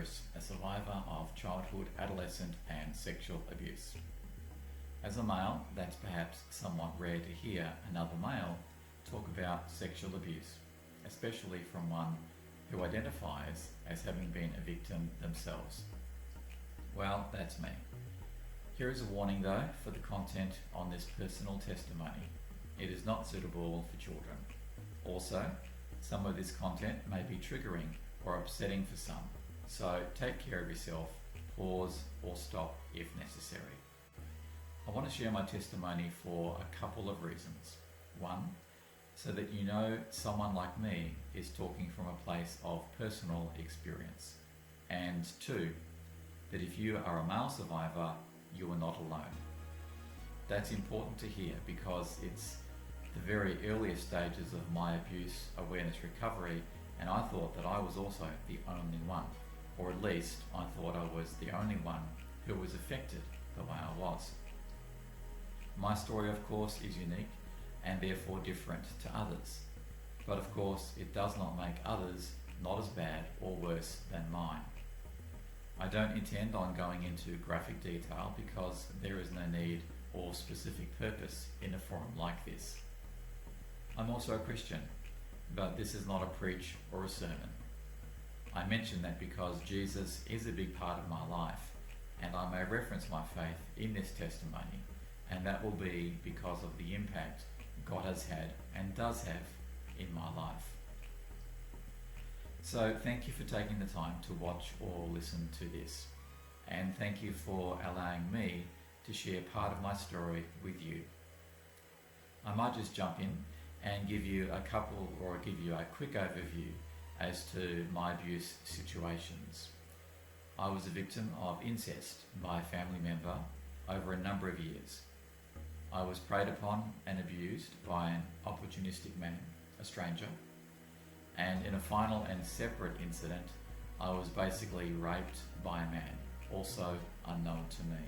Chris, a survivor of childhood, adolescent and sexual abuse. As a male, that's perhaps somewhat rare to hear another male talk about sexual abuse, especially from one who identifies as having been a victim themselves. Well, that's me. Here is a warning though for the content on this personal testimony. It is not suitable for children. Also, some of this content may be triggering or upsetting for some, so take care of yourself, pause or stop if necessary. I want to share my testimony for a couple of reasons. One, so that you know someone like me is talking from a place of personal experience. And two, that if you are a male survivor, you are not alone. That's important to hear because it's the very earliest stages of my abuse awareness recovery, and I thought that I was also the only one, or at least I thought I was the only one who was affected the way I was. My story, of course, is unique and therefore different to others, but of course it does not make others not as bad or worse than mine. I don't intend on going into graphic detail because there is no need or specific purpose in a forum like this. I'm also a Christian, but this is not a preach or a sermon. I mention that because Jesus is a big part of my life, and I may reference my faith in this testimony, and that will be because of the impact God has had and does have in my life. So thank you for taking the time to watch or listen to this, and thank you for allowing me to share part of my story with you. I might just jump in and give you a quick overview as to my abuse situations. I was a victim of incest by a family member over a number of years. I was preyed upon and abused by an opportunistic man, a stranger, and in a final and separate incident, I was basically raped by a man, also unknown to me.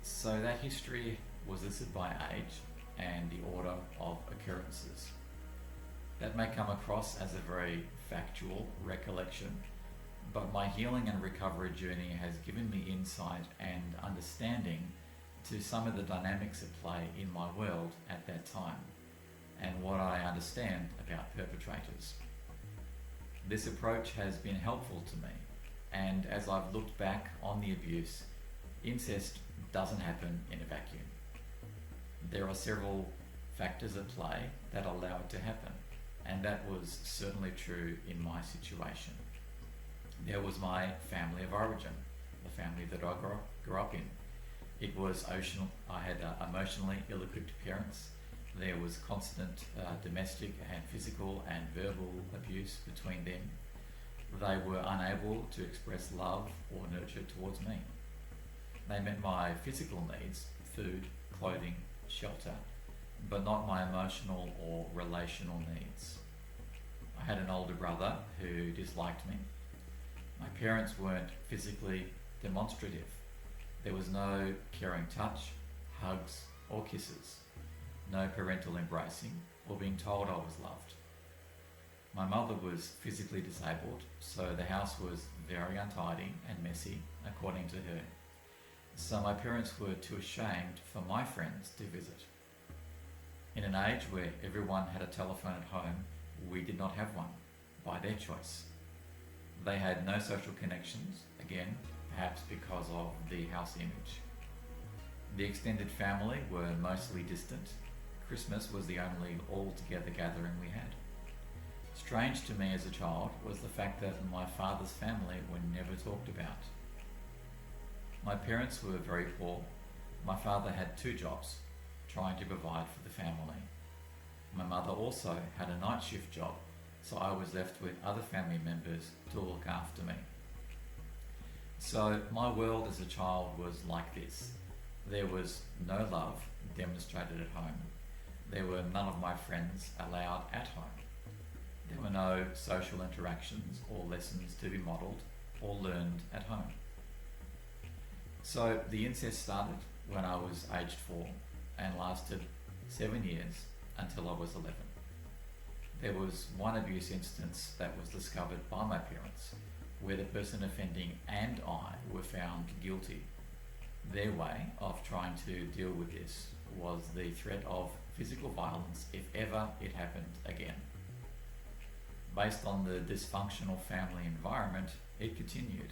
So that history was listed by age and the order of occurrences. That may come across as a very factual recollection, but my healing and recovery journey has given me insight and understanding to some of the dynamics at play in my world at that time and what I understand about perpetrators. This approach has been helpful to me, and as I've looked back on the abuse, incest doesn't happen in a vacuum. There are several factors at play that allow it to happen, and that was certainly true in my situation. There was my family of origin, the family that I grew up in. It was I had emotionally ill-equipped parents. There was constant domestic and physical and verbal abuse between them. They were unable to express love or nurture towards me. They met my physical needs, food, clothing, shelter, but not my emotional or relational needs. I had an older brother who disliked me. My parents weren't physically demonstrative. There was no caring touch, hugs or kisses, no parental embracing or being told I was loved. My mother was physically disabled, so the house was very untidy and messy, according to her. So my parents were too ashamed for my friends to visit. In an age where everyone had a telephone at home, we did not have one, by their choice. They had no social connections, again, perhaps because of the house image. The extended family were mostly distant. Christmas was the only all-together gathering we had. Strange to me as a child was the fact that my father's family were never talked about. My parents were very poor. My father had 2 jobs, trying to provide for the family. My mother also had a night shift job, so I was left with other family members to look after me. So my world as a child was like this. There was no love demonstrated at home. There were none of my friends allowed at home. There were no social interactions or lessons to be modelled or learned at home. So the incest started when I was aged 4 and lasted 7 years until I was 11. There was one abuse instance that was discovered by my parents where the person offending and I were found guilty. Their way of trying to deal with this was the threat of physical violence if ever it happened again. Based on the dysfunctional family environment, it continued,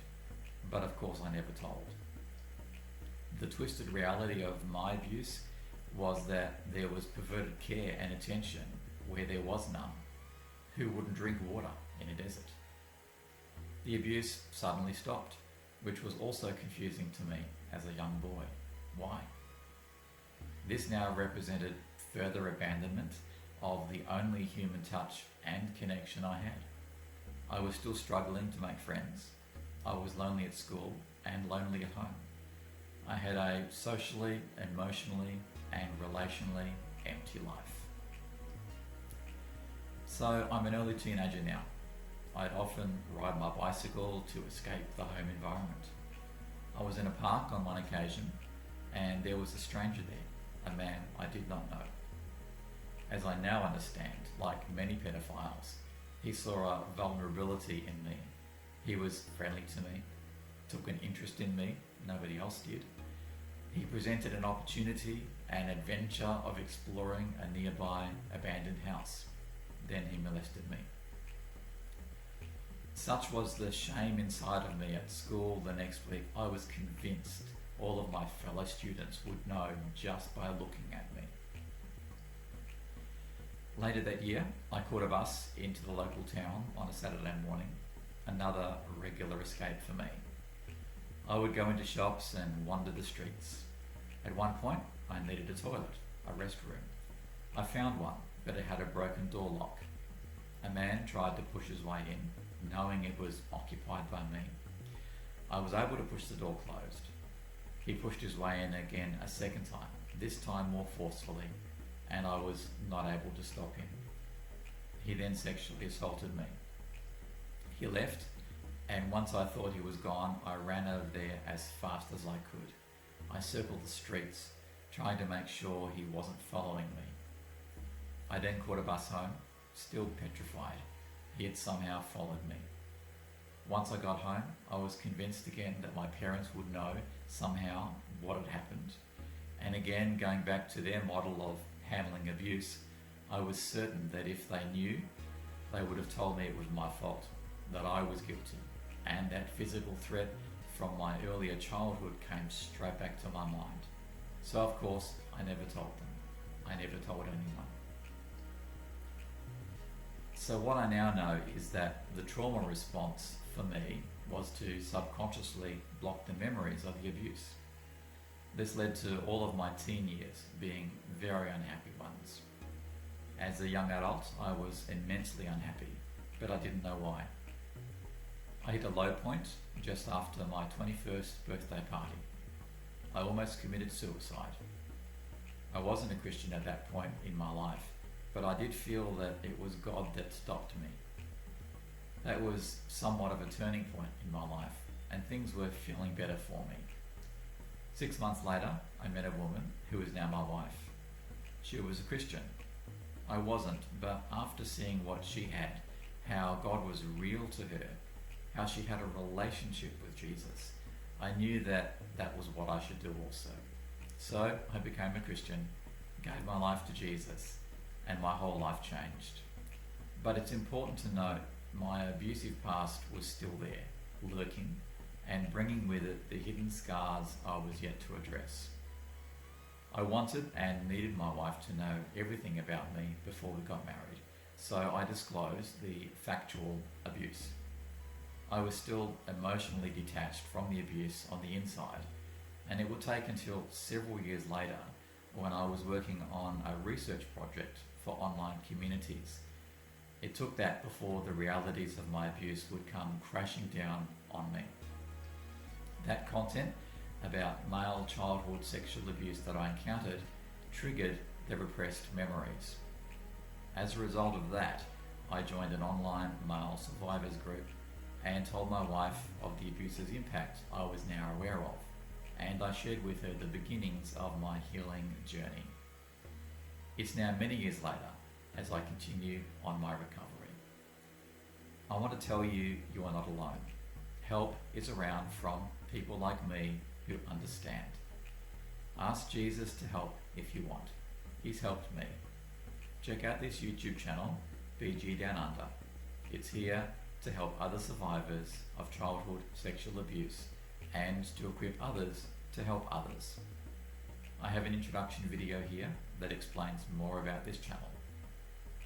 but of course I never told. The twisted reality of my abuse was that there was perverted care and attention where there was none. Who wouldn't drink water in a desert? The abuse suddenly stopped, which was also confusing to me as a young boy. Why? This now represented further abandonment of the only human touch and connection I had. I was still struggling to make friends. I was lonely at school and lonely at home. I had a socially, emotionally, and relationally empty life. So I'm an early teenager now. I'd often ride my bicycle to escape the home environment. I was in a park on one occasion and there was a stranger there, a man I did not know. As I now understand, like many pedophiles, he saw a vulnerability in me. He was friendly to me, took an interest in me, nobody else did. He presented an opportunity, an adventure of exploring a nearby abandoned house. Then he molested me. Such was the shame inside of me at school the next week, I was convinced all of my fellow students would know just by looking at me. Later that year, I caught a bus into the local town on a Saturday morning, another regular escape for me. I would go into shops and wander the streets. At one point, I needed a toilet, a restroom. I found one, but it had a broken door lock. A man tried to push his way in, knowing it was occupied by me. I was able to push the door closed. He pushed his way in again a second time, this time more forcefully, and I was not able to stop him. He then sexually assaulted me. He left, and once I thought he was gone, I ran out of there as fast as I could. I circled the streets, trying to make sure he wasn't following me. I then caught a bus home, still petrified. He had somehow followed me. Once I got home, I was convinced again that my parents would know somehow what had happened. And again, going back to their model of handling abuse, I was certain that if they knew, they would have told me it was my fault, that I was guilty, and that physical threat from my earlier childhood came straight back to my mind. So of course, I never told them. I never told anyone. So what I now know is that the trauma response for me was to subconsciously block the memories of the abuse. This led to all of my teen years being very unhappy ones. As a young adult, I was immensely unhappy, but I didn't know why. I hit a low point just after my 21st birthday party. I almost committed suicide. I wasn't a Christian at that point in my life, but I did feel that it was God that stopped me. That was somewhat of a turning point in my life, and things were feeling better for me. 6 months later, I met a woman who is now my wife. She was a Christian. I wasn't, but after seeing what she had, how God was real to her, how she had a relationship with Jesus, I knew that that was what I should do also. So I became a Christian, gave my life to Jesus, and my whole life changed. But it's important to note my abusive past was still there, lurking, and bringing with it the hidden scars I was yet to address. I wanted and needed my wife to know everything about me before we got married, so I disclosed the factual abuse. I was still emotionally detached from the abuse on the inside, and it would take until several years later when I was working on a research project for online communities. It took that before the realities of my abuse would come crashing down on me. That content about male childhood sexual abuse that I encountered triggered the repressed memories. As a result of that, I joined an online male survivors group and told my wife of the abuse's impact I was now aware of, and I shared with her the beginnings of my healing journey. It's now many years later as I continue on my recovery. I want to tell you, you are not alone. Help is around from people like me who understand. Ask Jesus to help if you want. He's helped me. Check out this YouTube channel, BG Down Under. It's here to help other survivors of childhood sexual abuse and to equip others to help others. I have an introduction video here that explains more about this channel.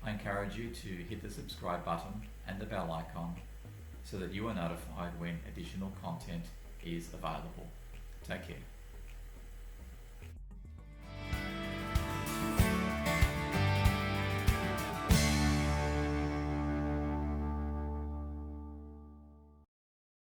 I encourage you to hit the subscribe button and the bell icon so that you are notified when additional content is available. Take care.